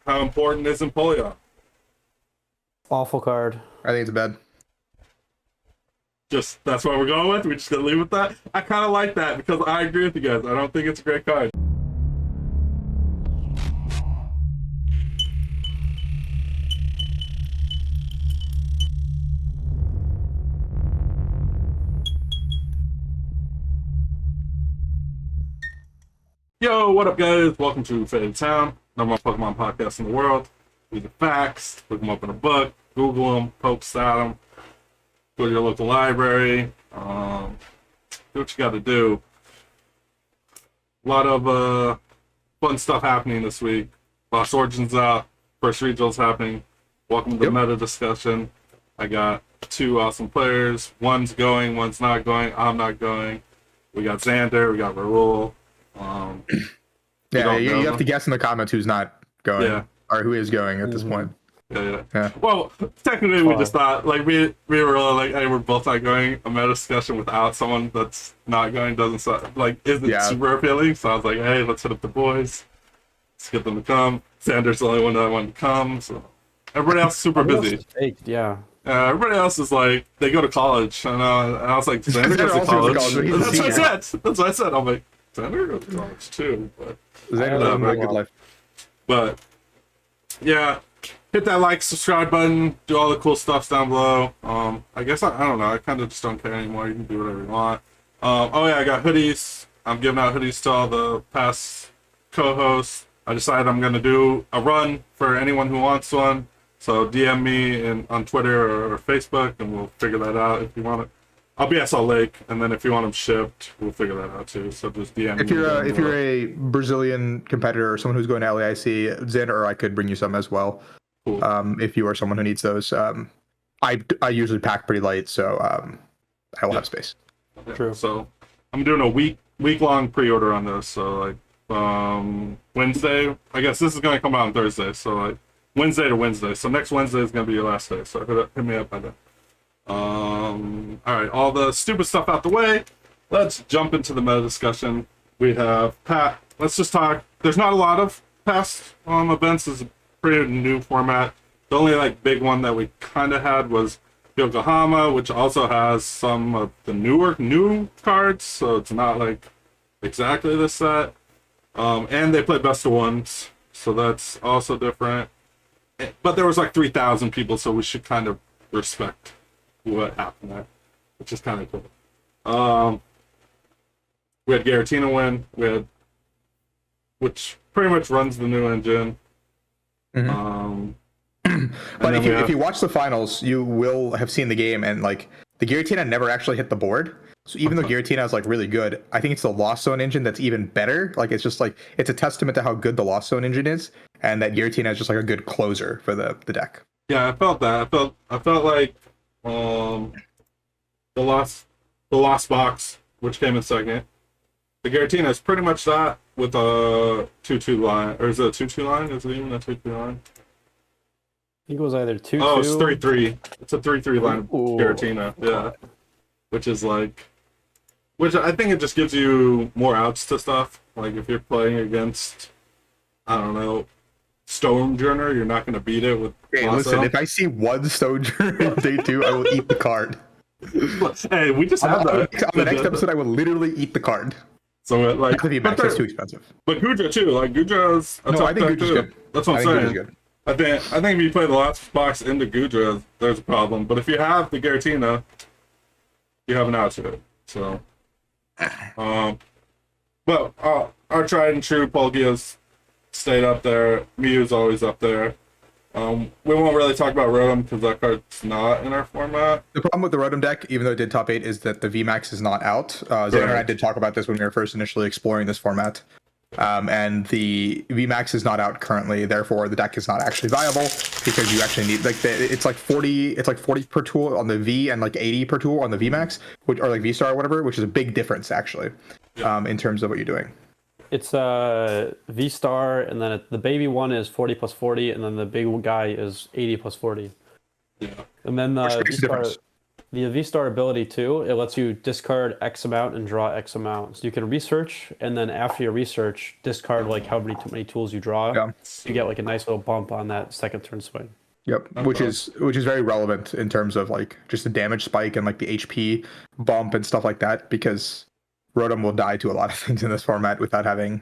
how important is Empoleon? Awful card. I think it's bad. Just that's what we're going with. We just gonna leave with that. I kind of like that because I agree with you guys. I don't think it's a great card. Yo, what up, guys? Welcome to Faded Town, number one Pokemon podcast in the world. Read the facts, look them up in a book, Google them, poke at them, go to your local library, do what you got to do. A lot of fun stuff happening this week. Lost Origins out, first regionals happening. Welcome to the meta discussion. I got two awesome players. One's going, one's not going. I'm not going. We got Xander, we got Rahul. You have to guess in the comments who's not going or who is going at this point. Yeah. Well, technically, we just thought we were like, hey, we're both not going. A meta discussion without someone that's not going doesn't isn't super appealing. So I was like, hey, let's hit up the boys. Let's get them to come. Xander's the only one that wanted to come. So everybody else is super busy. Everybody else is like, they go to college. And I was like, Xander goes to college. That's what I said. That's what I said. I'm like, Xander goes to college too. But Xander's having a good life. But yeah, hit that like, subscribe button, do all the cool stuff down below. I guess I don't know. I kind of just don't care anymore. You can do whatever you want. I got hoodies. I'm giving out hoodies to all the past co-hosts. I decided I'm gonna do a run for anyone who wants one. So DM me on Twitter or Facebook, and we'll figure that out if you want it. I'll be at Salt Lake, and then if you want them shipped, we'll figure that out too. So just DM me. If you're a Brazilian competitor or someone who's going to LAIC, Xander or I could bring you some as well. Cool. If you are someone who needs those. I usually pack pretty light, so I will have space. Yeah. True. So I'm doing a week long pre-order on this. So Wednesday, I guess this is gonna come out on Thursday. So Wednesday to Wednesday. So next Wednesday is gonna be your last day. So hit me up by then. Alright, all the stupid stuff out the way. Let's jump into the meta discussion. We have Pat. Let's just talk. There's not a lot of past events. It's a pretty new format. The only big one that we kind of had was Yokohama, which also has some of the new cards, so it's not exactly the set. And they play best of ones, so that's also different. But there was 3,000 people, so we should kind of respect what happened there, which is kind of cool. We had Giratina win, which pretty much runs the new engine. Mm-hmm. But if you watch the finals, you will have seen the game, and the Giratina never actually hit the board. So even though Giratina is really good, I think it's the Lost Zone engine that's even better. It's just it's a testament to how good the Lost Zone engine is, and that Giratina is just a good closer for the deck. Yeah, I felt that. I felt like the lost box, which came in second. The Giratina is pretty much that with a 2-2 line, or is it a 2-2 line? Is it even a 2-2 line? I think it was either 2-2. Oh, it's 3-3. It's a 3-3 line Giratina. Yeah, which is which I think it just gives you more outs to stuff. If you're playing against, I don't know, Stonejourner, you're not going to beat it with. Hey, listen, if I see one Stonejourner in day 2, I will eat the card. Hey, we just have that. On the next episode, I will literally eat the card. So that's too expensive. But Gudra too, Gudra's a I think Gudra's good. That's what I'm saying. I think if you play the last box into Gudra, there's a problem. But if you have the Giratina, you have an out to it. So, but our tried and true Polgia's stayed up there. Mew's always up there. We won't really talk about Rotom because that card's not in our format. The problem with the Rotom deck, even though it did top 8, is that the VMAX is not out. Xander and I did talk about this when we were first initially exploring this format. And the VMAX is not out currently, therefore the deck is not actually viable because you actually need it's 40 per tool on the V and 80 per tool on the VMAX, which or V-Star or whatever, which is a big difference actually, in terms of what you're doing. It's V-Star, and then the baby one is 40 plus 40, and then the big guy is 80 plus 40. Yeah. And then the V-Star, the V-Star ability too, it lets you discard X amount and draw X amount. So you can research, and then after your research, discard like how many tools you draw. Yeah. You get like a nice little bump on that second turn swing. Yep, which is very relevant in terms of like just the damage spike and like the HP bump and stuff like that, because Rotom will die to a lot of things in this format without having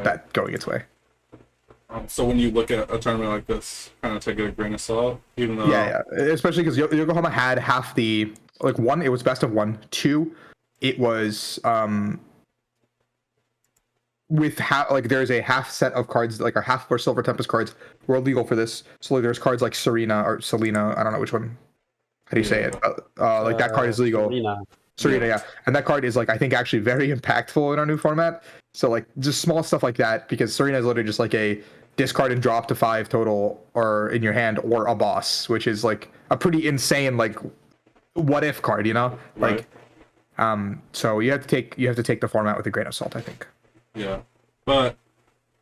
that going its way. So when you look at a tournament like this, kind of take it with a grain of salt, even though Especially because Yokohama had half the like one, it was best of one. Two, it was with like there's a half set of cards, like our half for Silver Tempest cards were illegal for this. So like, there's cards like Serena or Selena, I don't know which one. How do you say it? Like that card is legal. Serena, yeah. And that card is like I think actually very impactful in our new format. So like just small stuff like that, because Serena is literally just like a discard and draw up to 5 total or in your hand, or a boss, which is like a pretty insane like what if card, you know? Like so you have to take the format with a grain of salt, I think. Yeah. But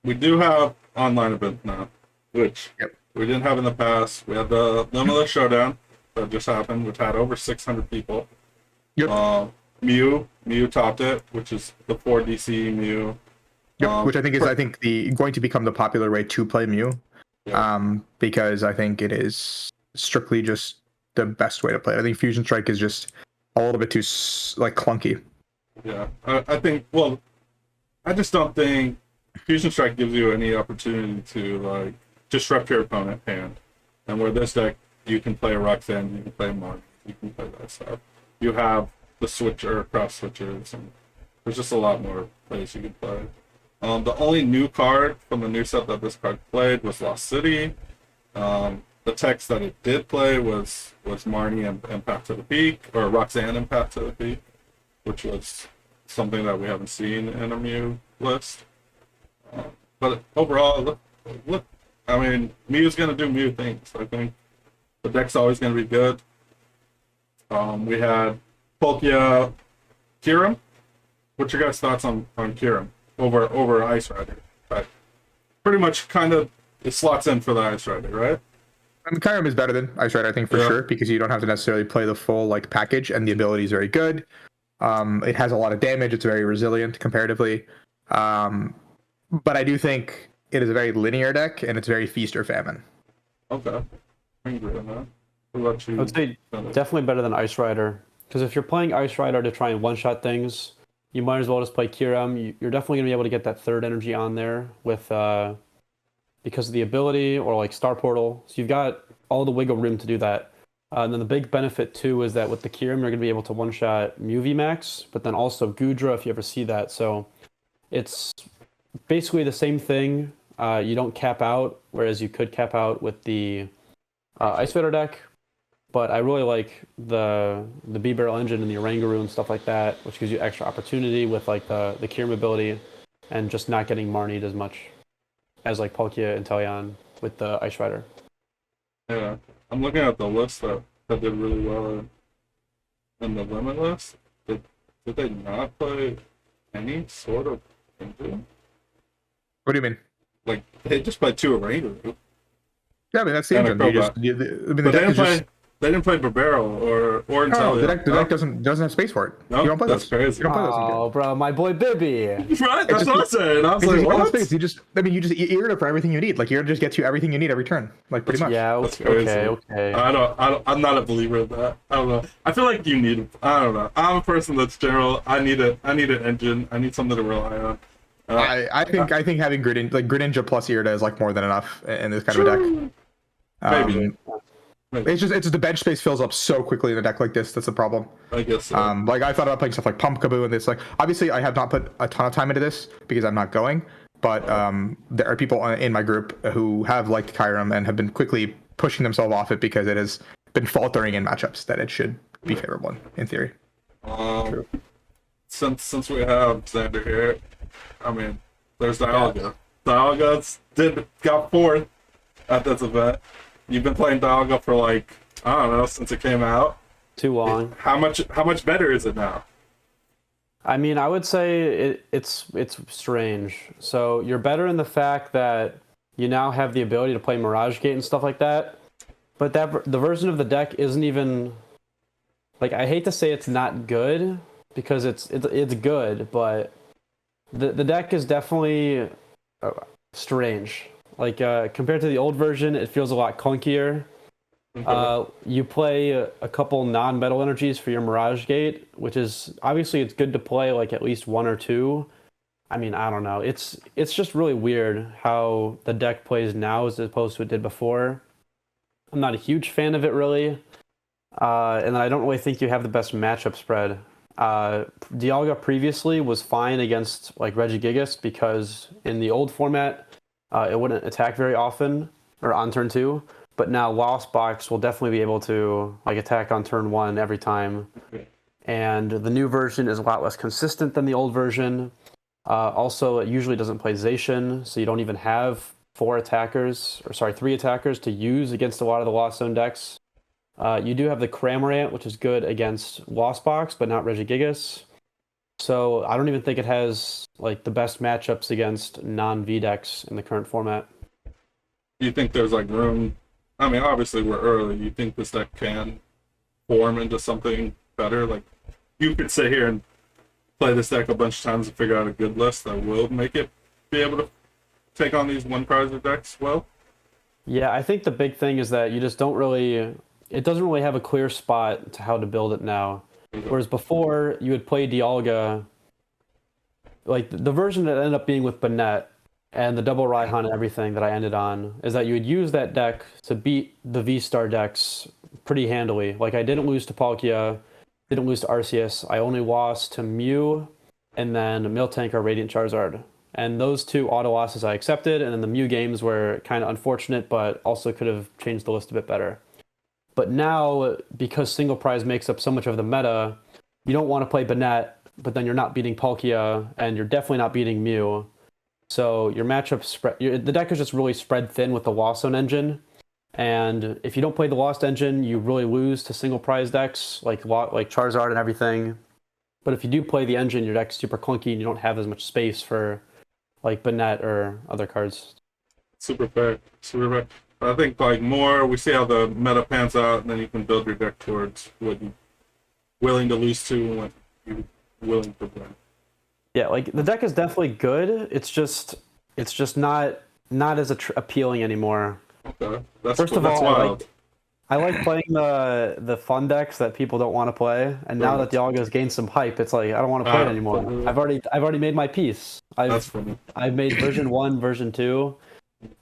we do have online events now, which we didn't have in the past. We had the Limitless Showdown that just happened, which had over 600 people. Yep. Mew topped it, which is the 4 DC Mew. Yep, which I think is going to become the popular way to play Mew. Because I think it is strictly just the best way to play it. I think Fusion Strike is just a little bit too like clunky. Yeah. I think I just don't think Fusion Strike gives you any opportunity to like disrupt your opponent's hand. And where this deck, you can play a Roxanne, you can play Mark, you can play that stuff. You have the switcher, cross switchers, and there's just a lot more plays you can play. The only new card from the new set that this card played was Lost City. The text that it did play was Marnie and Path to the Peak, or Roxanne and Path to the Peak, which was something that we haven't seen in a Mew list. But overall, look, I mean, Mew's going to do Mew things. I think the deck's always going to be good. We had Pokémon Kyurem. What's your guys' thoughts on Kyurem over Ice Rider? Right. Pretty much kind of it slots in for the Ice Rider, right? I mean, Kyurem is better than Ice Rider, I think, for sure, because you don't have to necessarily play the full like package, and the ability is very good. It has a lot of damage. It's very resilient comparatively. But I do think it is a very linear deck, and it's very feast or famine. Okay. I agree on that. What about you? I would say definitely better than Ice Rider. Because if you're playing Ice Rider to try and one-shot things, you might as well just play Kyurem. You're definitely going to be able to get that third energy on there with because of the ability or like Star Portal. So you've got all the wiggle room to do that. And then the big benefit too is that with the Kyurem, you're going to be able to one-shot Mew VMAX, but then also Gudra if you ever see that. So it's basically the same thing. You don't cap out, whereas you could cap out with the Ice Rider deck. But I really like the B-Barrel engine and the Oranguru and stuff like that, which gives you extra opportunity with like the Kyurem ability and just not getting Marnied as much as like Palkia and Teleon with the Ice Rider. Yeah, I'm looking at the list that did really well in the Limit list. Did they not play any sort of engine? What do you mean? Like, they just played 2 Oranguru. Yeah, I mean, that's the engine. They didn't play Barbaro or no, the deck doesn't have space for it. No, you don't play that's those. crazy. You don't play those. Oh, bro, my boy Bibby. Right, that's what I'm saying. I was like, what? Space. You're in it for everything you need. Like, you're just gets you everything you need every turn. Like, pretty much. Yeah, okay. I'm not a believer in that. I don't know. I feel like you need. I don't know. I'm a person that's general. I need an engine. I need something to rely on. I think having Greninja plus Irida is like more than enough in this kind of a deck. Maybe. It's just the bench space fills up so quickly in a deck like this. That's the problem. I guess so. Like I thought about playing stuff like Pumpkaboo and this. Like obviously I have not put a ton of time into this because I'm not going. But there are people in my group who have liked Kyurem and have been quickly pushing themselves off it because it has been faltering in matchups that it should be favorable in theory. True. Since we have Xander here, I mean, there's Dialga. Dialga got 4th at this event. You've been playing Dialga for like, I don't know, since it came out. Too long. How much better is it now? I mean, I would say it's strange. So you're better in the fact that you now have the ability to play Mirage Gate and stuff like that. But the version of the deck isn't even like I hate to say it's not good because it's good, but the deck is definitely strange. Like compared to the old version, it feels a lot clunkier. You play a couple non-metal energies for your Mirage Gate, which is obviously it's good to play like at least one or two. I mean, I don't know. It's just really weird how the deck plays now as opposed to it did before. I'm not a huge fan of it really, and I don't really think you have the best matchup spread. Dialga previously was fine against like Regigigas because in the old format, it wouldn't attack very often or on turn 2. But now Lost Box will definitely be able to like attack on turn 1 every time. And the new version is a lot less consistent than the old version. Also, it usually doesn't play Zacian, so you don't even have 3 attackers to use against a lot of the Lost Zone decks. You do have the Cramorant, which is good against Lost Box, but not Regigigas. So I don't even think it has like the best matchups against non-V decks in the current format. Do you think there's like room? I mean, obviously we're early. You think this deck can form into something better? Like, you could sit here and play this deck a bunch of times and figure out a good list that will make it be able to take on these one prize decks well? Yeah, I think the big thing is that you just don't really... It doesn't really have a clear spot to how to build it now. Whereas before, you would play Dialga... Like, the version that ended up being with Banette and the double Raihan and everything that I ended on is that you would use that deck to beat the V-Star decks pretty handily. Like, I didn't lose to Palkia, didn't lose to Arceus. I only lost to Mew and then Miltank or Radiant Charizard. And those 2 auto losses I accepted, and then the Mew games were kind of unfortunate, but also could have changed the list a bit better. But now, because single prize makes up so much of the meta, you don't want to play Banette, but then you're not beating Palkia, and you're definitely not beating Mew. So your matchup spread, the deck is just really spread thin with the Lost Zone engine. And if you don't play the Lost engine, you really lose to single prize decks like Charizard and everything. But if you do play the engine, your deck's super clunky and you don't have as much space for like Banette or other cards. Super fair. Super fair. I think like more we see how the meta pans out, and then you can build your deck towards what you're willing to lose to and what you're willing to win. Yeah, like the deck is definitely good. It's just not as appealing anymore. Okay, that's First of that's all, wild. I like playing the fun decks that people don't want to play, and now that Dialga's gained some hype, it's like I don't want to play it anymore. I've already made my peace. That's funny. I've made version 1, version 2.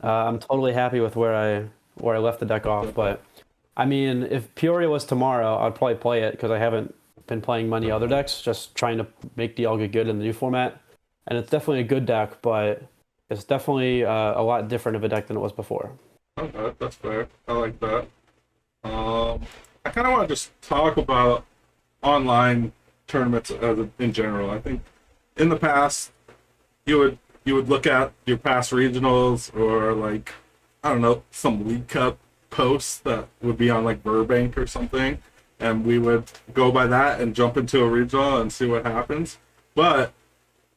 I'm totally happy with where I left the deck off. But I mean, if Peoria was tomorrow, I'd probably play it because I haven't been playing many other decks, just trying to make Dialga good in the new format. And it's definitely a good deck, but it's definitely a lot different of a deck than it was before. Okay, that's fair. I like that. I kind of want to just talk about online tournaments in general. I think in the past, you would look at your past regionals or like, I don't know, some League Cup posts that would be on like Burbank or something, and we would go by that and jump into a regional and see what happens. But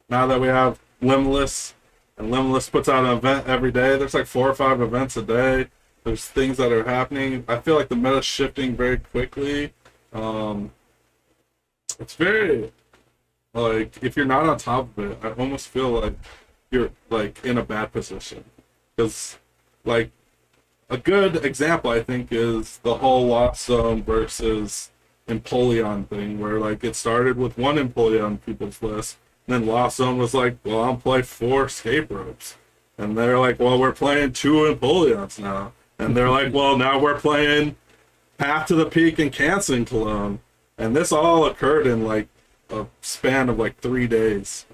now that we have Limitless, and Limitless puts out an event every day, there's like 4 or 5 events a day. There's things that are happening. I feel like the meta's shifting very quickly. It's very, like, if you're not on top of it, I almost feel like you're, like, in a bad position. Because, like, a good example, I think, is the whole Lost Zone versus Empoleon thing, where, like, it started with one Empoleon on people's list, and then Lost Zone was like, well, I'll play 4 escape ropes. And they're like, well, we're playing 2 Empoleons now. And they're like, well, now we're playing Path to the Peak and Canceling Cologne. And this all occurred in, like, a span of, like, 3 days.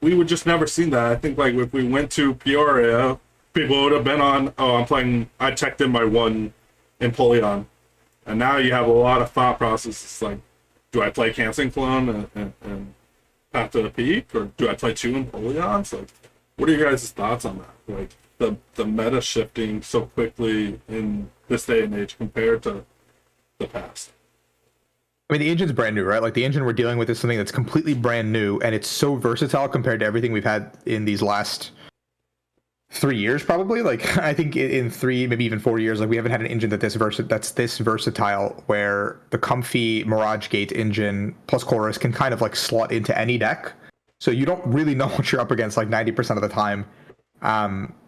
We would just never seen that. I think, like, if we went to Peoria, people would have been on, I checked in my 1 Empoleon. And now you have a lot of thought processes, like, do I play Canceling Cologne and Path to the Peak? Or do I play 2 Empoleons? Like, what are your guys' thoughts on that? Like, the meta shifting so quickly in this day and age compared to the past. I mean, the engine's brand new, right? Like, the engine we're dealing with is something that's completely brand new, and it's so versatile compared to everything we've had in these last 3 years probably. Like I think in 3, maybe even 4 years, like we haven't had an engine that's this versatile, where the comfy Mirage Gate engine plus chorus can kind of like slot into any deck. So you don't really know what you're up against like 90% of the time.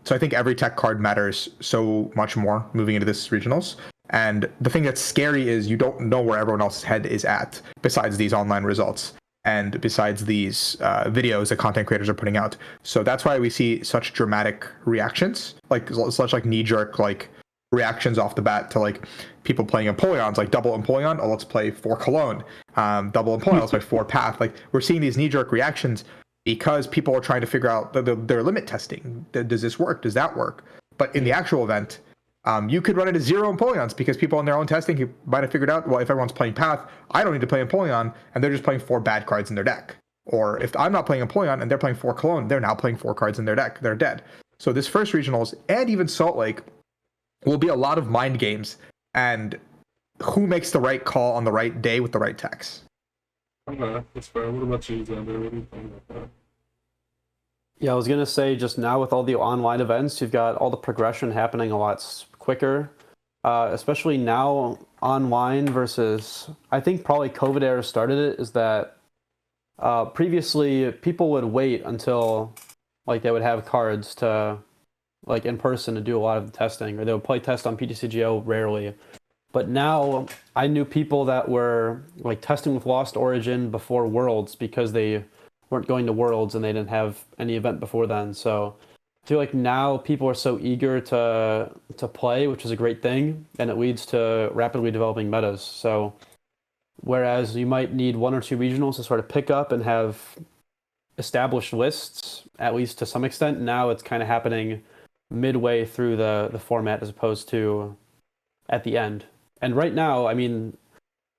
So I think every tech card matters so much more moving into this regionals. And the thing that's scary is you don't know where everyone else's head is at besides these online results and besides these videos that content creators are putting out. So that's why we see such dramatic reactions, like such like knee-jerk like reactions off the bat to like people playing Empoleons, like double Empoleon, oh let's play 4 Cologne, double Empoleon, let's play 4 Path. Like we're seeing these knee-jerk reactions because people are trying to figure out their limit testing. Does this work? Does that work? But in the actual event, you could run into 0 Empoleons because people in their own testing might have figured out, well, if everyone's playing Path, I don't need to play Empoleon, and they're just playing 4 bad cards in their deck. Or if I'm not playing Empoleon and they're playing 4 Cologne, they're now playing 4 cards in their deck. They're dead. So this first regionals and even Salt Lake will be a lot of mind games and who makes the right call on the right day with the right techs. Okay, that's fair. What about you, Xander? What do you think about that? Yeah, I was gonna say just now with all the online events, you've got all the progression happening a lot quicker, especially now online versus I think probably COVID era started it. Is that previously people would wait until like they would have cards to like in person to do a lot of the testing, or they would play test on PTCGO rarely. But now I knew people that were like testing with Lost Origin before Worlds because they weren't going to Worlds and they didn't have any event before then. So I feel like now people are so eager to play, which is a great thing, and it leads to rapidly developing metas. So whereas you might need 1 or 2 regionals to sort of pick up and have established lists, at least to some extent, now it's kind of happening midway through the format as opposed to at the end. And right now, I mean,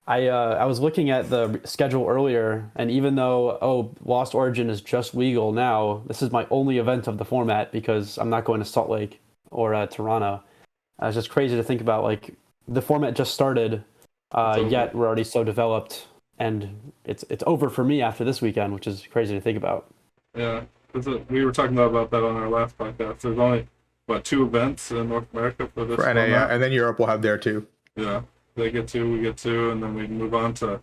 I was looking at the schedule earlier, and even though Lost Origin is just legal now, this is my only event of the format because I'm not going to Salt Lake or Toronto. It's just crazy to think about, like the format just started, yet we're already so developed, and it's over for me after this weekend, which is crazy to think about. Yeah, we were talking about that on our last podcast. There's only 2 events in North America for this. For NA, yeah, and then Europe will have there too. Yeah, they get 2, we get 2, and then we move on to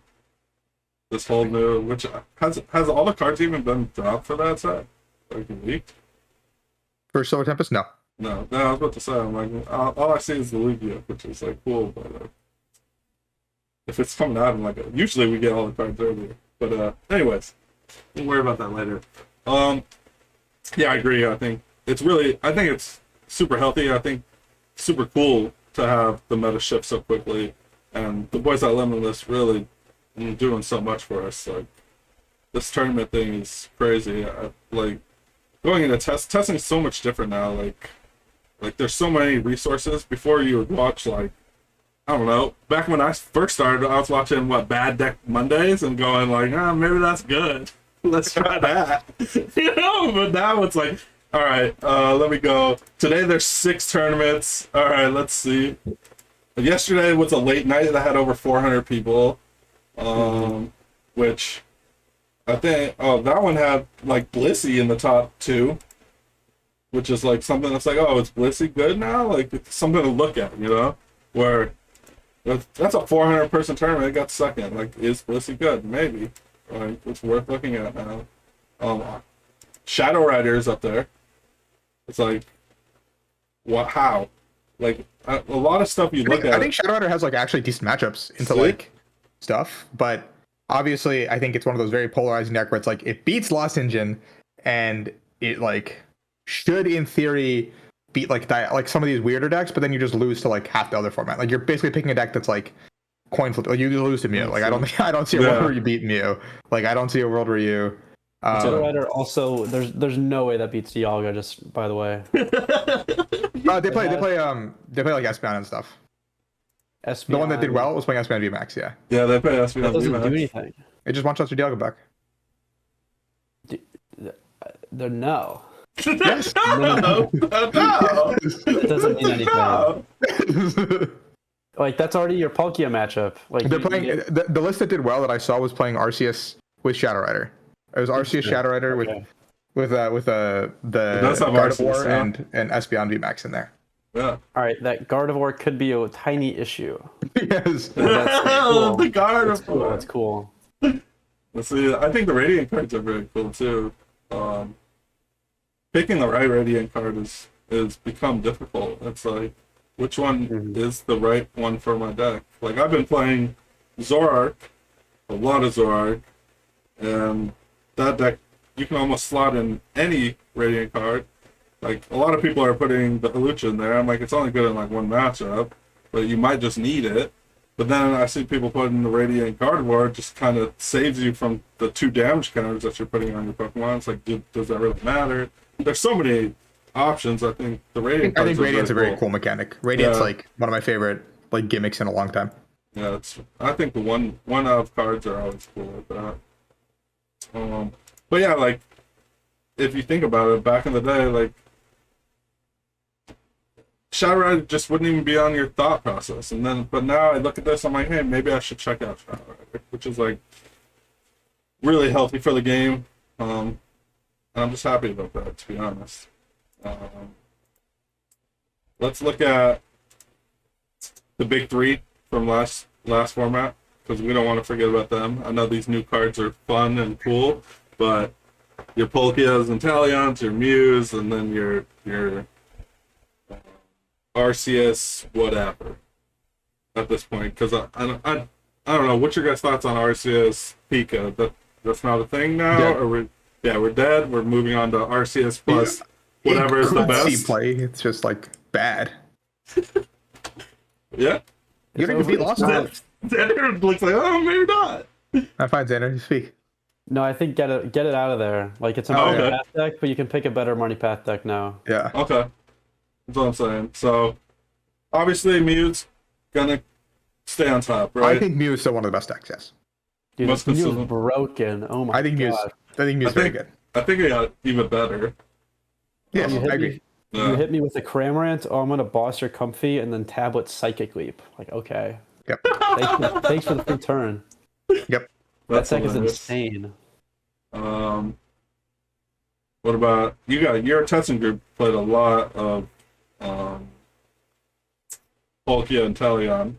this whole new. Which has all the cards even been dropped for that set? Like leaked? For Solar Tempest, no. No, I was about to say, I'm like, all I see is the Lugia, which is like cool, but if it's coming out, I'm like, usually we get all the cards earlier. But anyways, we'll worry about that later. Yeah, I agree. I think it's super healthy. I think super cool to have the meta shift so quickly, and the boys at Limitless really doing so much for us. Like this tournament thing is crazy. Like going into testing is so much different now. Like there's so many resources. Before you would watch like, I don't know, back when I first started, I was watching Bad Deck Mondays and going like, maybe that's good. Let's try that. But now it's like, all right, let me go. Today there's 6 tournaments. All right, let's see. Yesterday was a late night that had over 400 people, which I think, that one had like Blissey in the top 2, which is like something that's like, is Blissey good now? Like it's something to look at, where that's a 400 person tournament. It got second. Like, is Blissey good? Maybe. Like, it's worth looking at now. Shadow Rider is up there. It's like, what? How? Like a lot of stuff you look at. I think Shadow Rider has like actually decent matchups into like stuff, but obviously I think it's one of those very polarizing deck where it's like it beats Lost Engine, and it like should in theory beat like some of these weirder decks, but then you just lose to like half the other format. Like you're basically picking a deck that's like coin flip. Like you lose to Mew. Like I don't see a world where you beat Mew. Like I don't see a world where you. Shadow Rider also, there's no way that beats Dialga. Just by the way. They play like Espeon and stuff. Espeon. The one that did well was playing Espeon VMAX. Yeah. Yeah, they play Espeon VMAX. That doesn't do anything. It just one shots your Dialga back. No. Yes. No. It doesn't mean anything. No. Like that's already your Palkia matchup. Like They're playing the list that did well that I saw was playing Arceus with Shadow Rider. It was Arceus Shadow Rider with with the does have Gardevoir Arceus, yeah. and Espeon VMAX in there. Yeah. All right, that Gardevoir could be a tiny issue. Yes. That's cool. The Gardevoir. That's cool. That's cool. Let's see. I think the Radiant cards are very cool too. Picking the right Radiant card is become difficult. It's like, which one is the right one for my deck? Like, I've been playing Zoroark, a lot of Zoroark, and that deck, you can almost slot in any Radiant card. Like, a lot of people are putting the Hawlucha in there. I'm like, it's only good in like one matchup, but you might just need it. But then I see people putting the Radiant Gardevoir, just kind of saves you from the 2 damage counters that you're putting on your Pokemon. It's like, does that really matter? There's so many options. I think the Radiant I think cards are Radiant's a very cool mechanic. Radiant's like one of my favorite like gimmicks in a long time. Yeah, I think the one of cards are always cool like that. But yeah, like, if you think about it, back in the day, like, Shadow Rider just wouldn't even be on your thought process. But now I look at this, I'm like, hey, maybe I should check out Shadow Rider, which is like really healthy for the game. And I'm just happy about that, to be honest. Let's look at the big 3 from last format, because we don't want to forget about them. I know these new cards are fun and cool, but your Polkias and Talions, your Mews, and then your Arceus, whatever. At this point, because I don't know. What's your guys' thoughts on Arceus Pika? That's not a thing now, Yeah. or we're dead. We're moving on to Arceus plus whatever is the best. Play. It's just like bad. Yeah. You don't even beat Lost. Xander looks like, oh, maybe not. I find Xander. You speak. No, I think get it out of there. Like, it's a Oh, Money okay. Path deck, but you can pick a better Money Path deck now. Yeah. Okay. That's what I'm saying. So, obviously, Mew's gonna stay on top, right? I think Mew is still one of the best decks. Yes. Dude, Most this Mew is consistent. broken. Oh my I think Mew's. god. I think Mew's very good. I think it got even better. Yes, You I hit agree. me. Yeah. You hit me with a Cramorant, oh, I'm gonna boss your Comfy, and then Tablet Psychic Leap. Like, okay. Yep. Thanks for the free turn. Yep. That That's deck is hilarious. insane. What about your testing group played a lot of Palkia and Talion.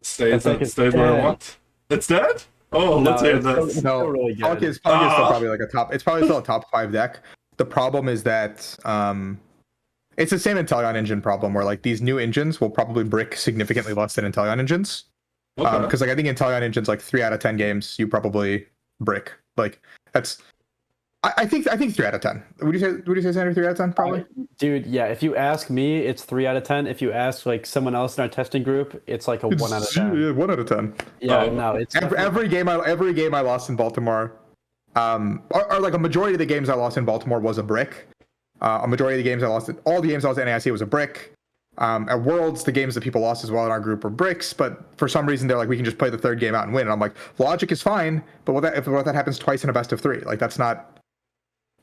Stays That deck is where it dead. wants. It's dead? Oh, No, let's hear it's this. still- No, really good. Palkia is still probably like a top. It's probably still a top 5 deck. The problem is that it's the same Inteleon engine problem where like these new engines will probably brick significantly less than Inteleon engines. Okay. Because like I think Inteleon engines like 3 out of 10 games you probably brick. Like that's I think 3 out of 10. Would you say Xander 3 out of 10 probably? Dude, yeah, if you ask me, it's 3 out of 10. If you ask like someone else in our testing group, it's like a 1 out of 10. Yeah, 1 out of 10. Yeah, Oh. no, it's Every game I lost in Baltimore, or like a majority of the games I lost in Baltimore was a brick. A majority of the games I lost, all the games I lost at NAIC was a brick. At Worlds, the games that people lost as well in our group were bricks, but for some reason they're like, we can just play the 3rd game out and win. And I'm like, logic is fine, but what if that happens twice in a best of 3? Like that's not.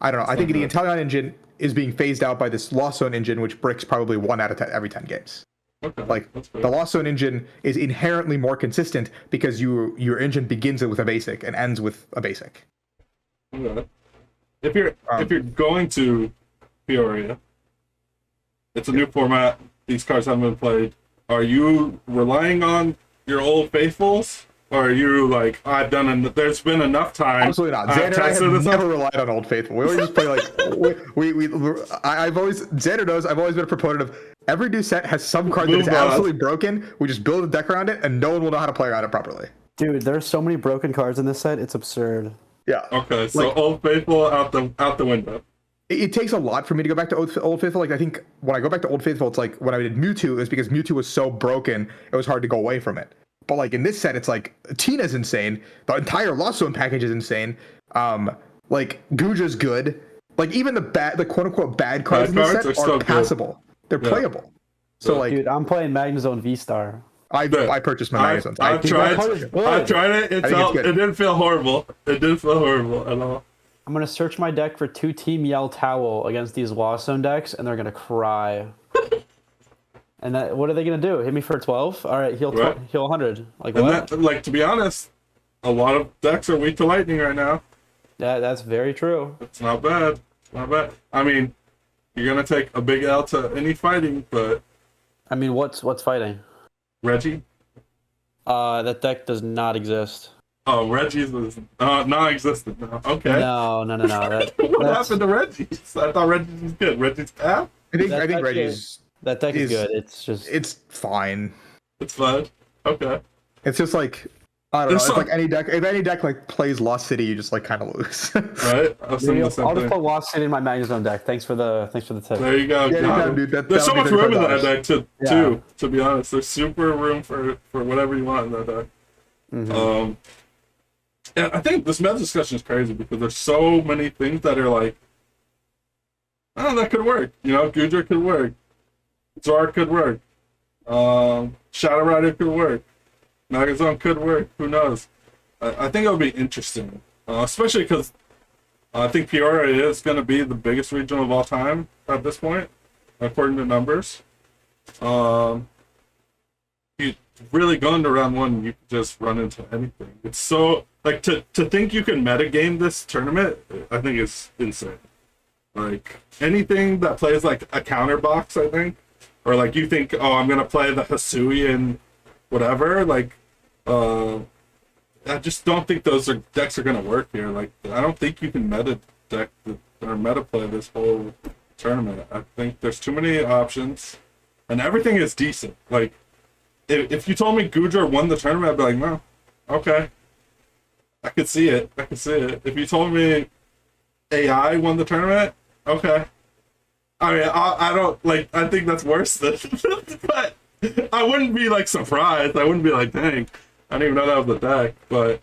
I don't know. I think the Inteleon engine is being phased out by this Lost Zone engine, which bricks probably 1 out of 10 every 10 games. Okay. Like That's fair. the Lost Zone engine is inherently more consistent because your engine begins with a basic and ends with a basic. Okay. If you're going to Peoria, it's a new format. These cards haven't been played. Are you relying on your old faithfuls, or are you like, there's been enough time? Absolutely not. I've Xander and I tested have this never out. relied on Old Faithful. We always just play like Xander knows I've always been a proponent of every new set has some card that is Move on. absolutely broken. We just build a deck around it, and no one will know how to play around it properly. dude, there's so many broken cards in this set, it's absurd. Yeah. Okay, so Like- Old Faithful out the window. It takes a lot for me to go back to Old Faithful. Like I think when I go back to Old Faithful, it's like when I did Mewtwo, it's because Mewtwo was so broken, it was hard to go away from it. But like in this set, it's like Tina's insane. The entire Lost Zone package is insane. Like Guja's good. Like even the quote unquote bad cards in this cards set are still are good. passable. They're playable. So like Dude, I'm playing Magnezone V-Star. I purchased my Magnezone. I've tried. that card is good. I've tried it. think it's good. It didn't feel horrible. It didn't feel horrible at all. I'm gonna search my deck for 2 Team Yell Towel against these Lost Zone decks, and they're gonna cry. And what are they gonna do? Hit me for 12? All right, heal Right. heal 100. Like And what? that, like, to be honest, a lot of decks are weak to lightning right now. That's very true. It's not bad. It's not bad. I mean, you're gonna take a big L to any fighting, but I mean, what's fighting? Reggie. That deck does not exist. Oh, Reggie's is non-existent now. Okay. No. What happened to Reggie's? I thought Reggie's was good. Reggie's app? I think Reggie's that deck is good. It's fine. It's fun. Okay. It's just like I don't know. It's like any deck. If any deck like plays Lost City, you just like kind of lose. Right. I'll just put Lost City in my Magnezone deck. Thanks for the tip. There you go. Yeah, dude, there's so much room in that deck too. To be honest, there's super room for whatever you want in that deck. Mm-hmm. Yeah, I think this meta discussion is crazy because there's so many things that are like, oh, that could work. You know, Goodra could work. Zora could work. Shadow Rider could work. Magnezone could work. Who knows? I think it'll be interesting, especially because I think Peoria is going to be the biggest region of all time at this point, according to numbers. You really going to round one, you can just run into anything. It's so like to think you can metagame this tournament, I think is insane. Like anything that plays like a counter box, I think, or like you think, oh, I'm gonna play the Hisui and whatever. Like, I just don't think those decks are gonna work here. Like, I don't think you can meta deck or meta play this whole tournament. I think there's too many options, and everything is decent. Like, if you told me Goodra won the tournament, I'd be like, no, okay, I could see it. If you told me AI won the tournament, okay. I mean, I don't like. I think that's worse than. But I wouldn't be like surprised. I wouldn't be like, dang, I didn't even know that was the deck. But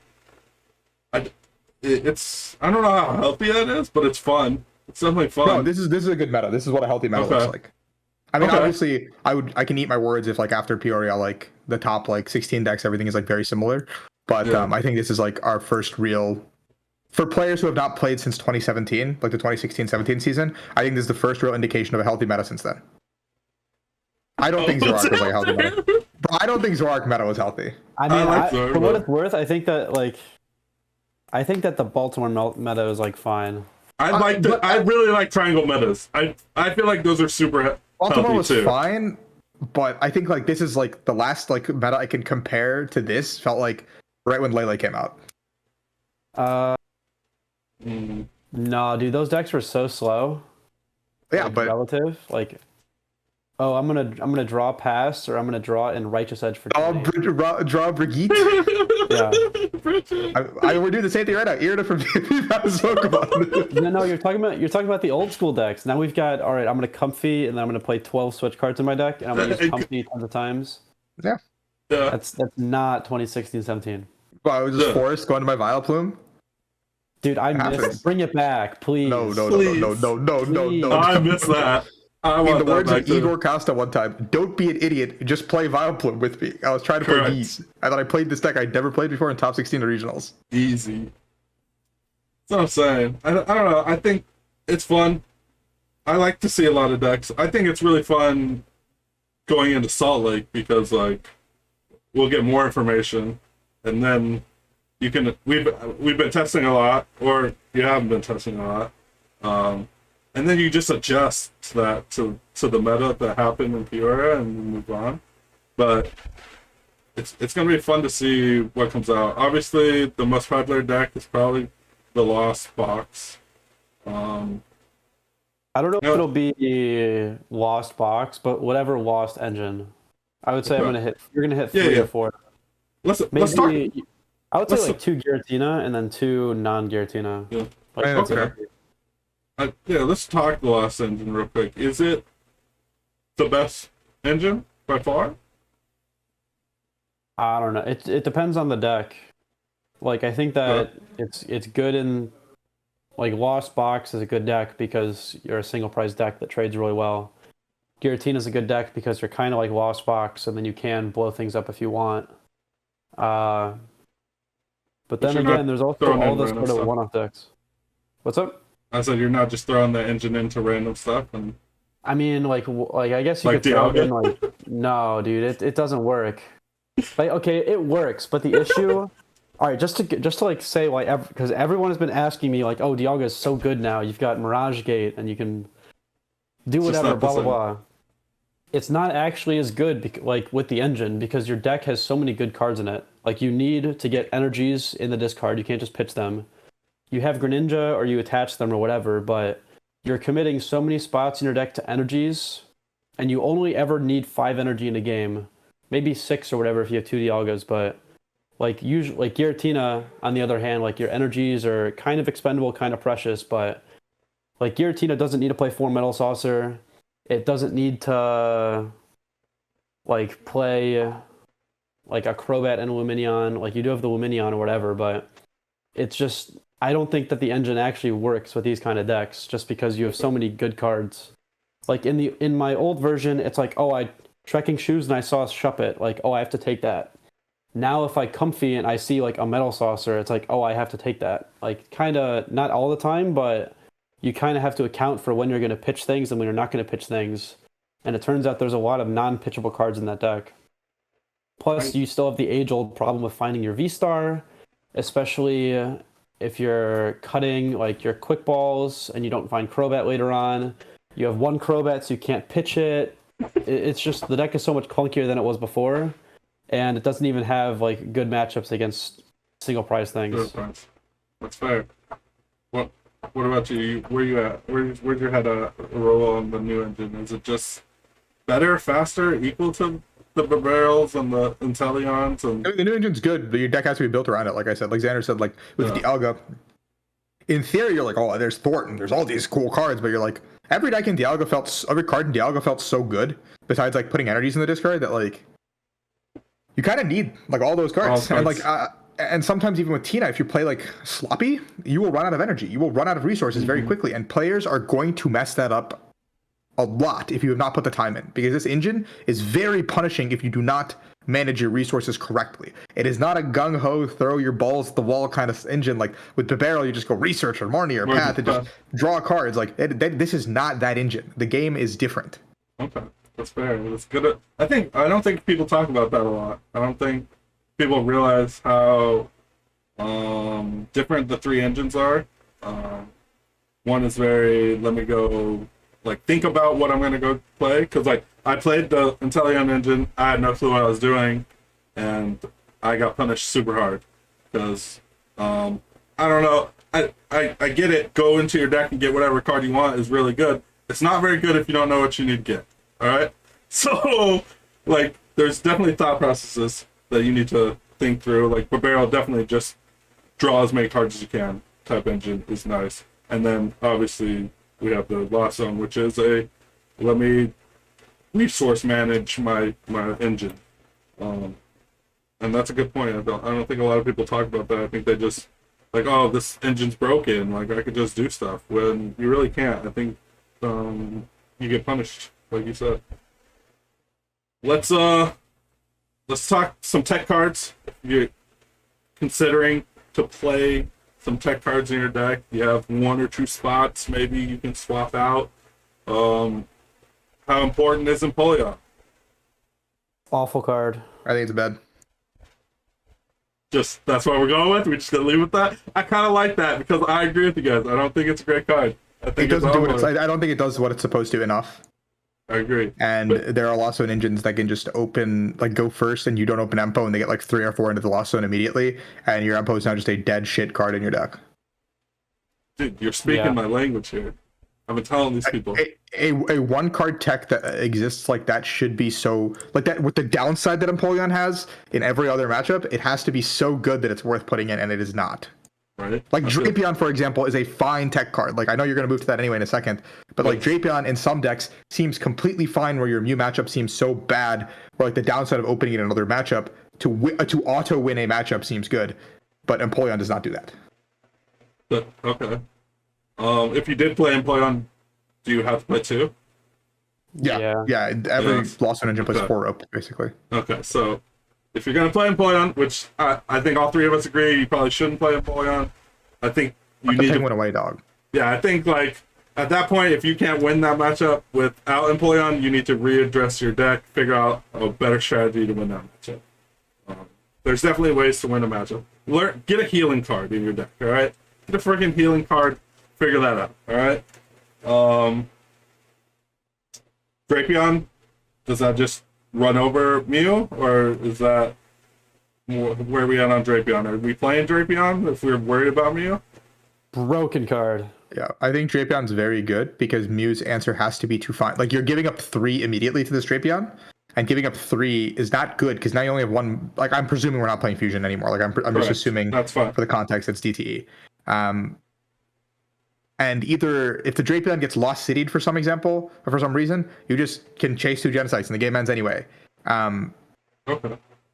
it's. I don't know how healthy that is, but it's fun. It's definitely fun. No, this is a good meta. This is what a healthy meta looks like. I mean, obviously, I can eat my words if like after Peoria, like the top like 16 decks, everything is like very similar. But I think this is like our first real. For players who have not played since 2017, like the 2016-17 season, I think this is the first real indication of a healthy meta since then. I don't think Zoroark was like a healthy meta. Bro, I don't think Zoroark meta was healthy. I mean, for what it's worth, I think that the Baltimore meta is like fine. I really like triangle metas. I feel like those are super Baltimore healthy was too. fine, but I think like this is like the last like meta I can compare to this felt like right when Lele came out. No, dude, those decks were so slow. Yeah, like, but relative, like, oh, I'm gonna draw pass, or I'm gonna draw in Righteous Edge for 20. Draw Brigitte. Yeah, we're doing the same thing right now. Irida from Pokemon. no, you're talking about the old school decks. Now we've got, all right, I'm gonna Comfy, and then I'm gonna play 12 switch cards in my deck, and I'm gonna use Comfy tons of times. Yeah. That's not 2016-17. Well, I was just forced going to my Vileplume. Dude, I miss. Bring it back, please. No. I miss that. In the words of Igor Costa one time, don't be an idiot. Just play Vileplume with me. I was trying to play these. I thought I played this deck I'd never played before in top 16 regionals. Easy. That's what I'm saying. I don't know. I think it's fun. I like to see a lot of decks. I think it's really fun going into Salt Lake because like we'll get more information, and then you can. We've been testing a lot, or you haven't been testing a lot, and then you just adjust that to the meta that happened in Peoria and move on. But it's gonna be fun to see what comes out. Obviously, the most popular deck is probably the Lost Box. I don't know if it'll be Lost Box, but whatever Lost Engine. I would say you're gonna hit 3 or 4. Let's talk. I would say like 2 Giratina and then 2 non-Giratina. Yeah. Like, Okay. Let's talk the Lost Engine real quick. Is it the best engine by far? I don't know. It depends on the deck. Like I think that it's good in like Lost Box is a good deck because you're a single price deck that trades really well. Giratina is a good deck because you're kind of like Lost Box, and then you can blow things up if you want. But then again, there's also all the sort of one-off decks. What's up? I said you're not just throwing the engine into random stuff, and I mean, like I guess you could throw it in like no, dude, it doesn't work. Like okay, it works, but the issue All right, just to like say why, because everyone has been asking me like, oh, Dialga is so good now. You've got Mirage Gate, and you can do whatever, blah blah blah. It's not actually as good, like with the engine, because your deck has so many good cards in it. Like you need to get energies in the discard. You can't just pitch them. You have Greninja or you attach them or whatever, but you're committing so many spots in your deck to energies, and you only ever need 5 energy in a game, maybe 6 or whatever if you have 2 Dialgas, but. Like usually, like Giratina, on the other hand, like your energies are kind of expendable, kind of precious, but like Giratina doesn't need to play 4 Metal Saucer. It doesn't need to like play like a Crobat and a Lumineon. Like you do have the Lumineon or whatever, but it's just I don't think that the engine actually works with these kind of decks just because you have so many good cards. Like in my old version, it's like, oh, I Trekking Shoes and I saw Shuppet, like, oh, I have to take that. Now if I comfy and I see like a Metal Saucer, it's like, oh, I have to take that. Like kind of not all the time, but you kind of have to account for when you're going to pitch things and when you're not going to pitch things. And it turns out there's a lot of non-pitchable cards in that deck. Plus, you still have the age-old problem with finding your V-Star, especially if you're cutting like your quick balls and you don't find Crobat later on. You have 1 Crobat, so you can't pitch it. It's just the deck is so much clunkier than it was before. And it doesn't even have like good matchups against single prize things. That's fair. What about you? Where you at? Where'd your head roll on the new engine? Is it just better, faster, equal to the barrels and the Inteleons? And the new engine's good, but your deck has to be built around it. Like I said, like Xander said, like with Dialga. In theory, you're like, oh, there's Thornton, there's all these cool cards, but you're like, every card in Dialga felt so good. Besides like putting energies in the discard that like. You kind of need like all those cards. And like and sometimes even with Tina, if you play like sloppy, you will run out of energy. You will run out of resources very quickly, and players are going to mess that up a lot if you have not put the time in, because this engine is very punishing if you do not manage your resources correctly. It is not a gung-ho throw your balls at the wall kind of engine. Like with the barrel, you just go research or Marnie or Path and just draw cards. Like this is not that engine. The game is different. Okay. That's fair. That's good. I don't think people talk about that a lot. I don't think people realize how different the 3 engines are. One is very, let me go, like, think about what I'm going to go play. Because, like, I played the Inteleon engine. I had no clue what I was doing. And I got punished super hard. Because, I don't know. I get it. Go into your deck and get whatever card you want is really good. It's not very good if you don't know what you need to get. All right, so like, there's definitely thought processes that you need to think through. Like, Barbarrel definitely just draw as many cards as you can. Type engine is nice, and then obviously we have the Lost Zone, which is a let me resource manage my engine, and that's a good point. I don't think a lot of people talk about that. I think they just like, oh, this engine's broken. Like I could just do stuff when you really can't. I think you get punished. Like you said. Let's talk some tech cards. If you're considering to play some tech cards in your deck, you have 1 or 2 spots maybe you can swap out. How important is Empoleon? Awful card. I think it's bad. Just that's what we're going with. We're just gonna leave with that. I kind of like that because I agree with you guys. I don't think it's a great card. I think it doesn't do what I don't think it does what it's supposed to enough. I agree. And there are Lost Zone engines that can just go first, and you don't open Empo, and they get like 3 or 4 into the Lost Zone immediately, and your Empo is now just a dead shit card in your deck. Dude, you're speaking my language here. I've been telling these people. A 1-card tech that exists like that should be so like that with the downside that Empoleon has in every other matchup. It has to be so good that it's worth putting in, and it is not. Right. Like Drapion, for example, is a fine tech card. Like I know you're going to move to that anyway in a second, but like Drapion in some decks seems completely fine where your Mew matchup seems so bad, or like the downside of opening in another matchup to auto win a matchup seems good, but Empoleon does not do that. Okay. If you did play Empoleon, do you have to play 2? Yeah. Every Lost Zone engine plays 4 rope basically. Okay, so. If you're going to play Empoleon, which I think all 3 of us agree, you probably shouldn't play Empoleon. I think you need to win away, dog. Yeah, I think like at that point, if you can't win that matchup without Empoleon, you need to readdress your deck, figure out a better strategy to win that matchup. There's definitely ways to win a matchup. get a healing card in your deck. All right, get a freaking healing card. Figure that out. All right. Drapion, does that just run over Mew, or is that where are we at on Drapion? Are we playing Drapion if we're worried about Mew? Broken card. Yeah, I think Drapion's very good because Mew's answer has to be to find. Like, you're giving up 3 immediately to this Drapion, and giving up 3 is not good because now you only have 1. Like, I'm presuming we're not playing Fusion anymore. Like, I'm just assuming that's fine for the context it's DTE. And either if the Drapion gets lost city'd for some example, or for some reason, you just can chase 2 Genocides and the game ends anyway. Okay.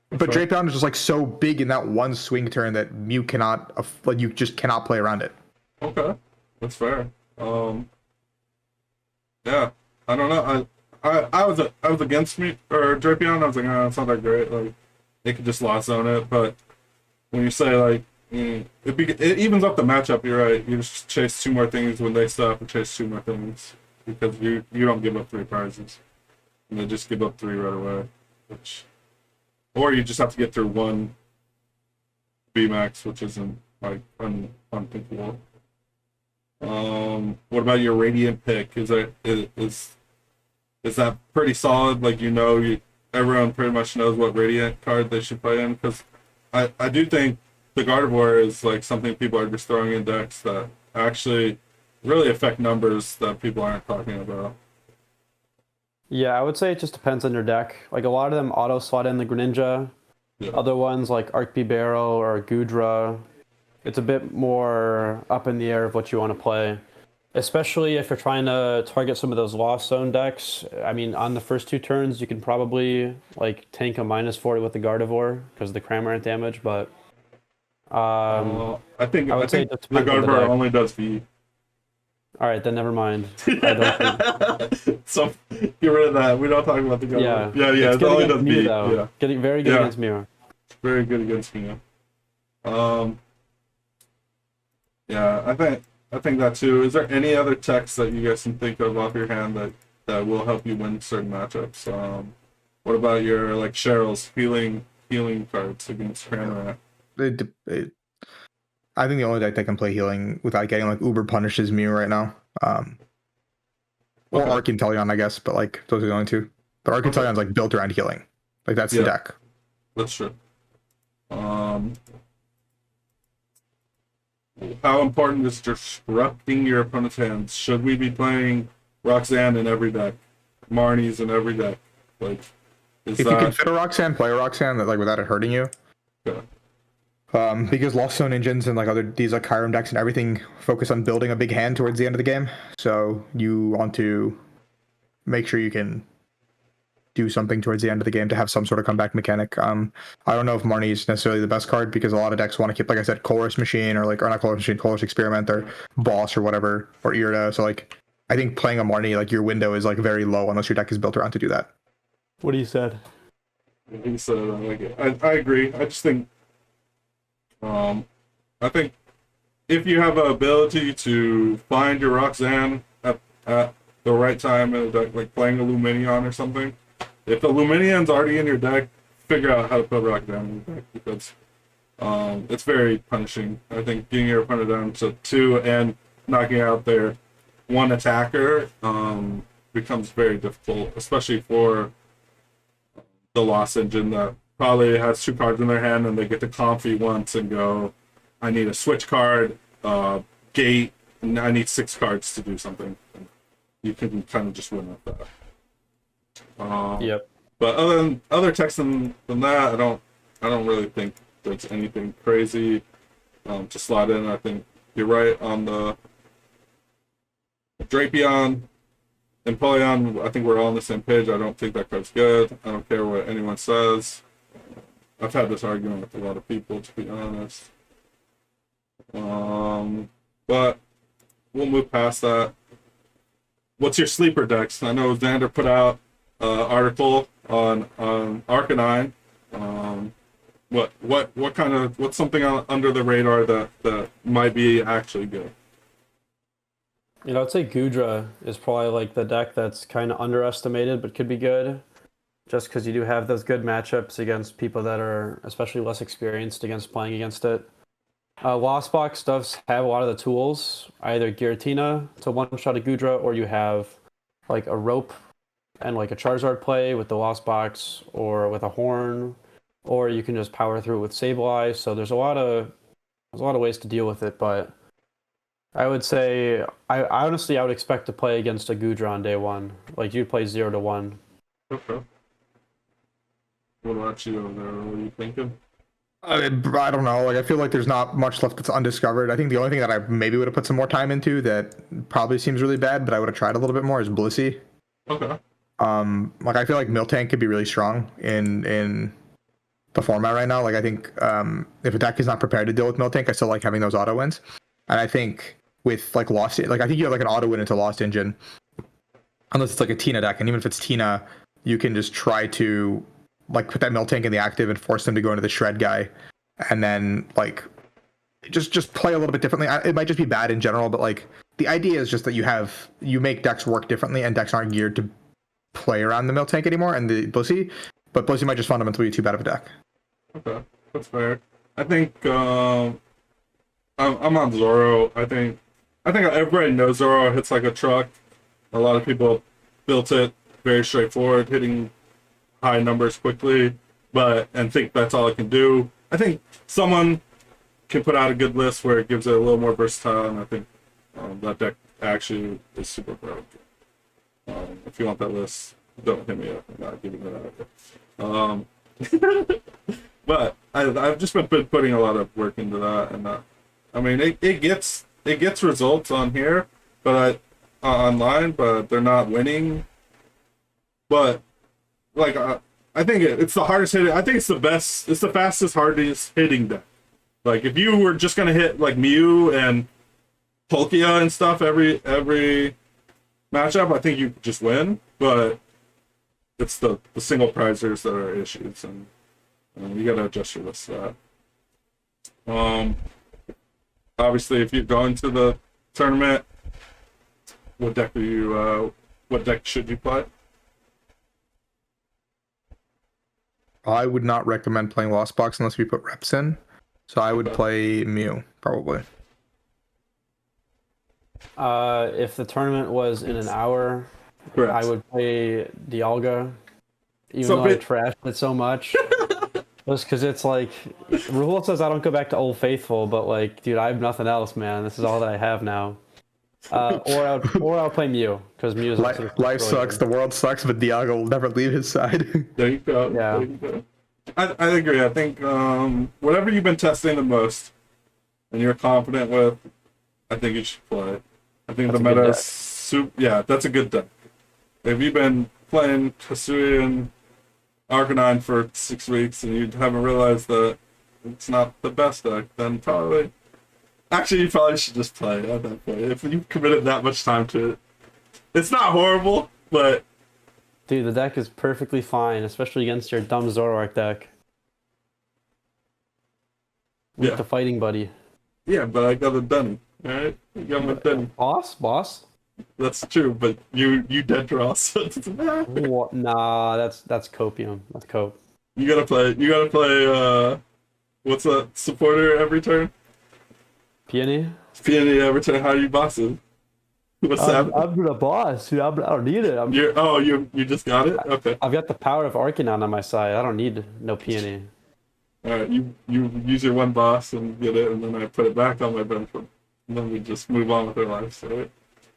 But Drapion is just like so big in that one swing turn that Mew cannot, like, you just cannot play around it. Okay, that's fair. Yeah, I don't know. I was against me or Drapion. I was like, oh, it's not that great. Like, they could just lost zone it. But when you say like, it evens up the matchup. You're right. You just chase 2 more things when they stop, and chase 2 more things because you don't give up 3 prizes, and they just give up 3 right away. Or you just have to get through 1 VMAX, which isn't like unthinkable. What about your Radiant pick? Is that pretty solid? Like, everyone pretty much knows what Radiant card they should play in, because I do think the Gardevoir is like something people are just throwing in decks that actually really affect numbers that people aren't talking about. Yeah, I would say it just depends on your deck. Like, a lot of them auto slot in the Greninja. Yeah. Other ones like Arcbibero or Goodra, it's a bit more up in the air of what you want to play. Especially if you're trying to target some of those Lost Zone decks. I mean, on the first 2 turns, you can probably like tank a -40 with the Gardevoir because of the Cramorant damage, but I think I would say the it depends on the Gardevoir deck. only does V. All right, then never mind. I don't think... So get rid of that. We don't talk about the Gardevoir. Yeah. It's It good only against does Mew, V. though. Yeah. Getting very good Yeah. against Mew. Very good against Mew. Yeah, I think that too. Is there any other text that you guys can think of off your hand that will help you win certain matchups? What about your like Cheryl's healing cards against Cramorant? I think the only deck that can play healing without getting like uber punishes Mew right now. Or Arcanteleon, I guess, but like those are the only 2. But Arcantelion's like built around healing. Like, that's the deck. That's true. How important is disrupting your opponent's hands? Should we be playing Roxanne in every deck? Marnie's in every deck? Like, If you can fit a Roxanne, play a Roxanne that, like, without it hurting you. Yeah. Because Lost Zone engines and like these like Kyurem decks and everything focus on building a big hand towards the end of the game. So you want to make sure you can do something towards the end of the game to have some sort of comeback mechanic. I don't know if Marnie is necessarily the best card because a lot of decks want to keep, like I said, Colress Machine or not Colress Machine, Colress Experiment or Boss or whatever, or Irida. So like, I think playing a Marnie, like, your window is like very low unless your deck is built around to do that. What he said. He said, I like it. I agree. I just think, I think if you have the ability to find your Roxanne at the right time in a deck, like playing a Luminion or something, if the Luminion's already in your deck, figure out how to put Roxanne in your deck because it's very punishing. I think getting your opponent down to 2 and knocking out their 1 attacker becomes very difficult, especially for the Lost Engine that probably has 2 cards in their hand and they get to Comfy once and go, I need a switch card, gate, and I need 6 cards to do something. You can kind of just win with that. Yep. But other texts than that, I don't really think there's anything crazy to slot in. I think you're right on the Drapion. Empoleon, I think we're all on the same page. I don't think that card's good. I don't care what anyone says. I've had this argument with a lot of people, to be honest. But we'll move past that. What's your sleeper decks? I know Xander put out an article on Arcanine. What's something under the radar that might be actually good? I'd say Goodra is probably like the deck that's kind of underestimated but could be good. just because you do have those good matchups against people that are especially less experienced against playing against it. Lost Box does have a lot of the tools, either Giratina to one-shot a Gudra, or you have like a rope and like a Charizard play with the Lost Box, or with a Horn, or you can just power through it with Sableye. So there's a lot of ways to deal with it, but I would say I honestly would expect to play against a Gudra on day one. Like you'd play 0 to 1. Okay. What about you over there? What are you thinking? I don't know. Like, I feel like there's not much left that's undiscovered. I think the only thing that I maybe would have put some more time into that probably seems really bad, but I would have tried a little bit more is Blissey. Okay. Like, I feel like Miltank could be really strong in the format right now. Like, I think if a deck is not prepared to deal with Miltank, I still like having those auto wins. And I think with like I think you have like an auto win into Lost Engine, unless it's like a Tina deck, and even if it's Tina, you can just try to like put that Miltank in the active and force them to go into the shred guy, and then like just play a little bit differently. It might just be bad in general, but like the idea is just that you make decks work differently, and decks aren't geared to play around the Miltank anymore and the Blissey, but Blissey might just fundamentally be too bad of a deck. Okay, that's fair. I think I'm on Zoro. I think everybody knows Zoro hits like a truck. A lot of people built it very straightforward, hitting high numbers quickly, and think that's all it can do. I think someone can put out a good list where it gives it a little more versatile, and I think that deck actually is super broke. If you want that list, don't hit me up. I'm not giving it out. But I've just been putting a lot of work into that, and I mean it gets results on here, but online, but they're not winning. But like I think it's the hardest hitting. I think it's the best. It's the fastest, hardest hitting deck. Like if you were just gonna hit like Mew and Palkia and stuff every matchup, I think you could just win. But it's the single prizers that are issues, and you gotta adjust your list to that. Obviously, if you're going to the tournament, what deck should you play? I would not recommend playing Lost Box unless we put reps in. So I would play Mew, probably. If the tournament was in an hour, Correct. I would play Dialga, even though I trashed it so much. Just because it's like, Rahul says I don't go back to Old Faithful, but like, dude, I have nothing else, man. This is all that I have now. Or I'll play Mew, because Mew is life sucks, the world sucks, but Dialga will never leave his side. There you go. Yeah. There you go. I agree. I think whatever you've been testing the most and you're confident with, I think you should play. I think That's the a good meta deck. yeah, that's a good deck. If you've been playing Hisuian Arcanine for 6 weeks and you haven't realized that it's not the best deck, then actually you probably should just play at that point. If you've committed that much time to it. It's not horrible, but Dude, the deck is perfectly fine, especially against your dumb Zoroark deck. With the fighting buddy. yeah, but I got a Dunny. Alright? You got my Dunny. Boss? That's true, but you dead draw, so it doesn't matter. What? Nah, that's copium. That's cope. You gotta play what's that supporter every turn? Peony? Peony every turn. How are you bossing? What's that? I'm the boss, dude. I don't need it. You just got it? Okay. I've got the power of Arcanine on my side. I don't need no Peony. Alright, you use your one boss and get it, and then I put it back on my bench, and then we just move on with our lives, right?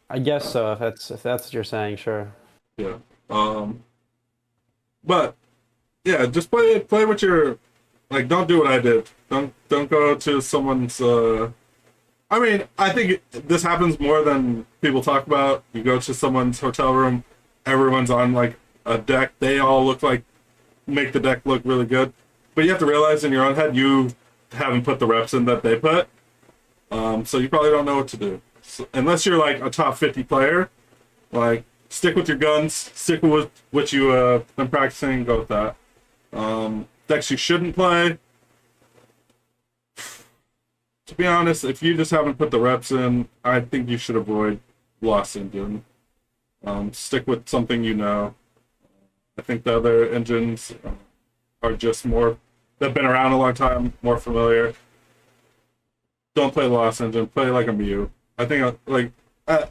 I guess so, if that's what you're saying, sure. Yeah. But yeah, just play what you're like. Don't do what I did. Don't go to someone's. I mean, I think this happens more than people talk about. You go to someone's hotel room, everyone's on like a deck. They all make the deck look really good, but you have to realize in your own head you haven't put the reps in that they put. So you probably don't know what to do. So, unless you're like a top 50 player, like stick with your guns, stick with what you been practicing, go with that. Decks you shouldn't play. To be honest, if you just haven't put the reps in, I think you should avoid Lost Engine. Stick with something you know. I think the other engines are just more. They've been around a long time, more familiar. Don't play the Lost engine. Play like a Mew. I think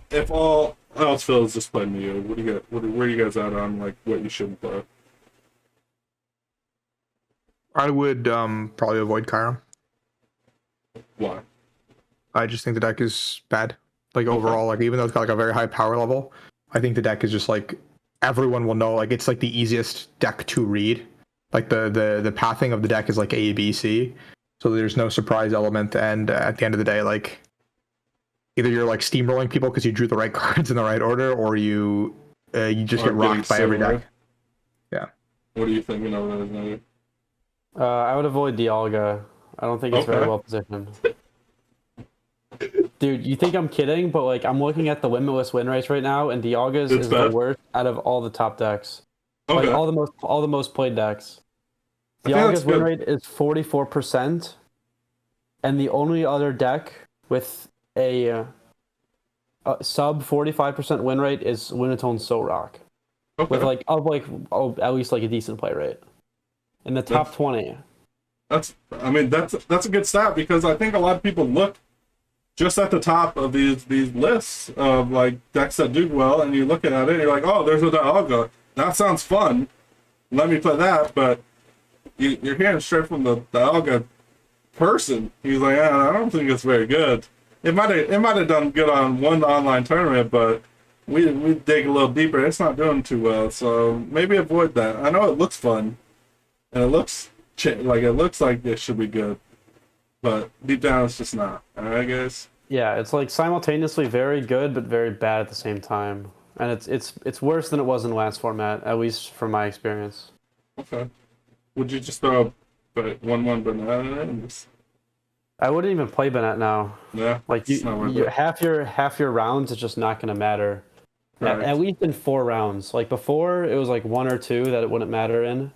if all else fails, just play Mew. What do you get? Where are you guys at on like what you shouldn't play? I would probably avoid Chiron. Why? I just think the deck is bad. Like overall, like even though it's got like a very high power level, I think the deck is just like everyone will know. Like it's like the easiest deck to read. Like the pathing of the deck is like A, B, C. So there's no surprise element, and at the end of the day, like either you're like steamrolling people because you drew the right cards in the right order, or you just Or get rocked by every getting deck. Yeah. What are you thinking of that, Xander? I would avoid Dialga. I don't think it's very Okay. well positioned. Dude, you think I'm kidding? But like, I'm looking at the limitless win rates right now, and Dialga's It's is bad. the worst out of all the top decks. Okay. Like all the most played decks. I think that's Dialga's win good. rate is 44%, and the only other deck with a sub 45% win rate is Winnetone Solrock, Okay. with at least like a decent play rate. In the top 20. That's a good stat because I think a lot of people look just at the top of these lists of like decks that do well, and you look at it and you're like, oh, there's a Dialga. That sounds fun. Let me play that. But you're hearing straight from the Dialga person. He's like, I don't think it's very good. It might have done good on one online tournament, but we dig a little deeper. It's not doing too well. So maybe avoid that. I know it looks fun, and it looks like it should be good, but deep down it's just not. All right, guys. Yeah, it's like simultaneously very good but very bad at the same time, and it's worse than it was in the last format, at least from my experience. Okay. Would you just throw a 1/1 banana in it and just? I wouldn't even play Bennett now. Yeah. Like it's not worth you it. half your rounds is just not going to matter. Right. At least in 4 rounds. Like before, it was like 1 or 2 that it wouldn't matter in,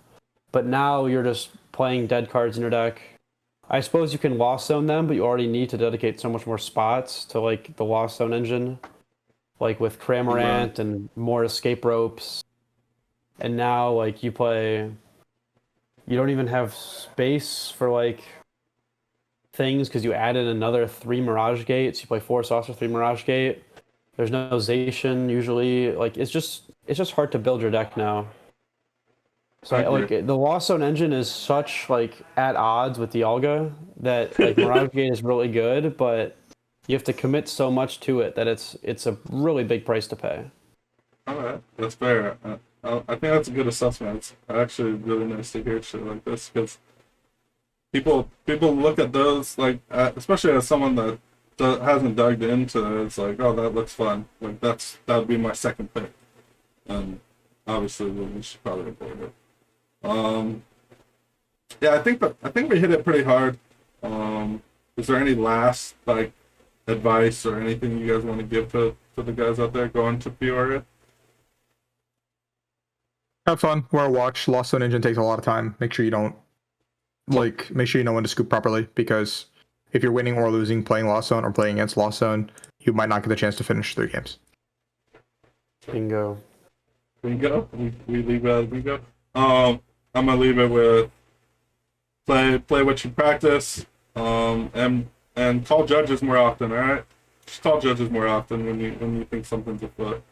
but now you're just playing dead cards in your deck. I suppose you can Lost Zone them, but you already need to dedicate so much more spots to like the Lost Zone engine, like with Cramorant and more escape ropes. And now like you don't even have space for like things because you added another 3 Mirage Gates. You play 4 Saucer, 3 Mirage Gate. There's no Zation usually. Like it's just hard to build your deck now. So like the Lost Zone engine is such like at odds with Dialga that like Mirage Gate is really good, but you have to commit so much to it that it's a really big price to pay. All right, that's fair. I think that's a good assessment. It's actually really nice to hear shit like this because people look at those like, especially as someone that hasn't dug into it, it's like, oh, that looks fun. Like that would be my second pick, and obviously we should probably avoid it. Yeah, I think we hit it pretty hard. Is there any last like advice or anything you guys want to give to the guys out there going to Peoria? Have fun. Wear a watch. Lost Zone engine takes a lot of time. Make sure you know when to scoop properly, because if you're winning or losing playing Lost Zone or playing against Lost Zone, you might not get the chance to finish 3 games. Bingo. We leave it as bingo. I'm gonna leave it with play what you practice, and call judges more often. All right, just call judges more often when you think something's afoot.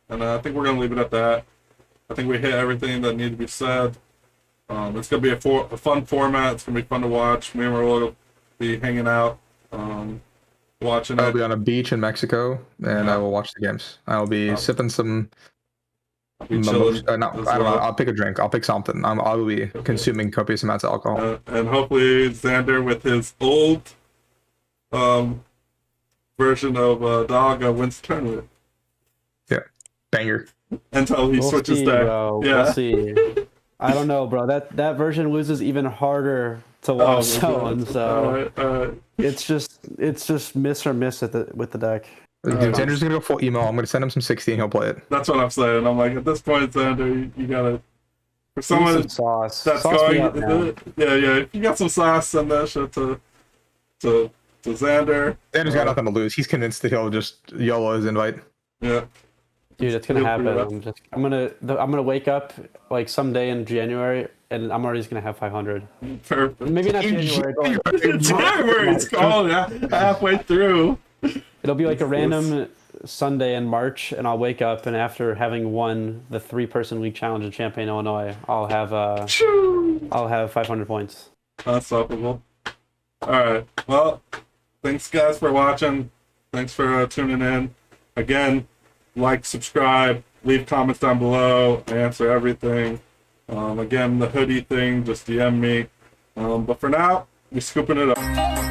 And I think we're gonna leave it at that. I think we hit everything that needed to be said. It's gonna be a fun format. It's gonna be fun to watch. Me and Rahul will be hanging out, watching I'll it. be on a beach in Mexico, and I will watch the games. I'll be sipping some. I'll be chilling. I don't know. I'll pick a drink. I'll pick something. I will be consuming copious amounts of alcohol. And hopefully Xander with his old version of Dogga wins the tournament. Yeah, banger. Until he switches deck. Bro. Yeah. We'll see. I don't know, bro. That version loses even harder to Lost Zone. So it's just miss or miss with the deck. Xander's gonna go full emo. I'm gonna send him some 60 and he'll play it. That's what I'm saying. I'm like, at this point, Xander, you gotta, for someone sauce. that's Sauce going, me up now. yeah. If you got some sauce, send that shit to Xander. Xander's got nothing to lose. He's convinced that he'll just YOLO his invite. Yeah. Dude, it's gonna Feel happen. free to- I'm gonna wake up like someday in January, and I'm already just gonna have 500. Perfect. Maybe not January. January, it's called, yeah, halfway through. It'll be like a random Sunday in March, and I'll wake up, and after having won the 3-person league challenge in Champaign, Illinois, I'll have 500 points. Unstoppable. Alright, well, thanks guys for watching. Thanks for tuning in. Again, like, subscribe, leave comments down below. I answer everything. Again, the hoodie thing, just DM me. But for now, we're scooping it up.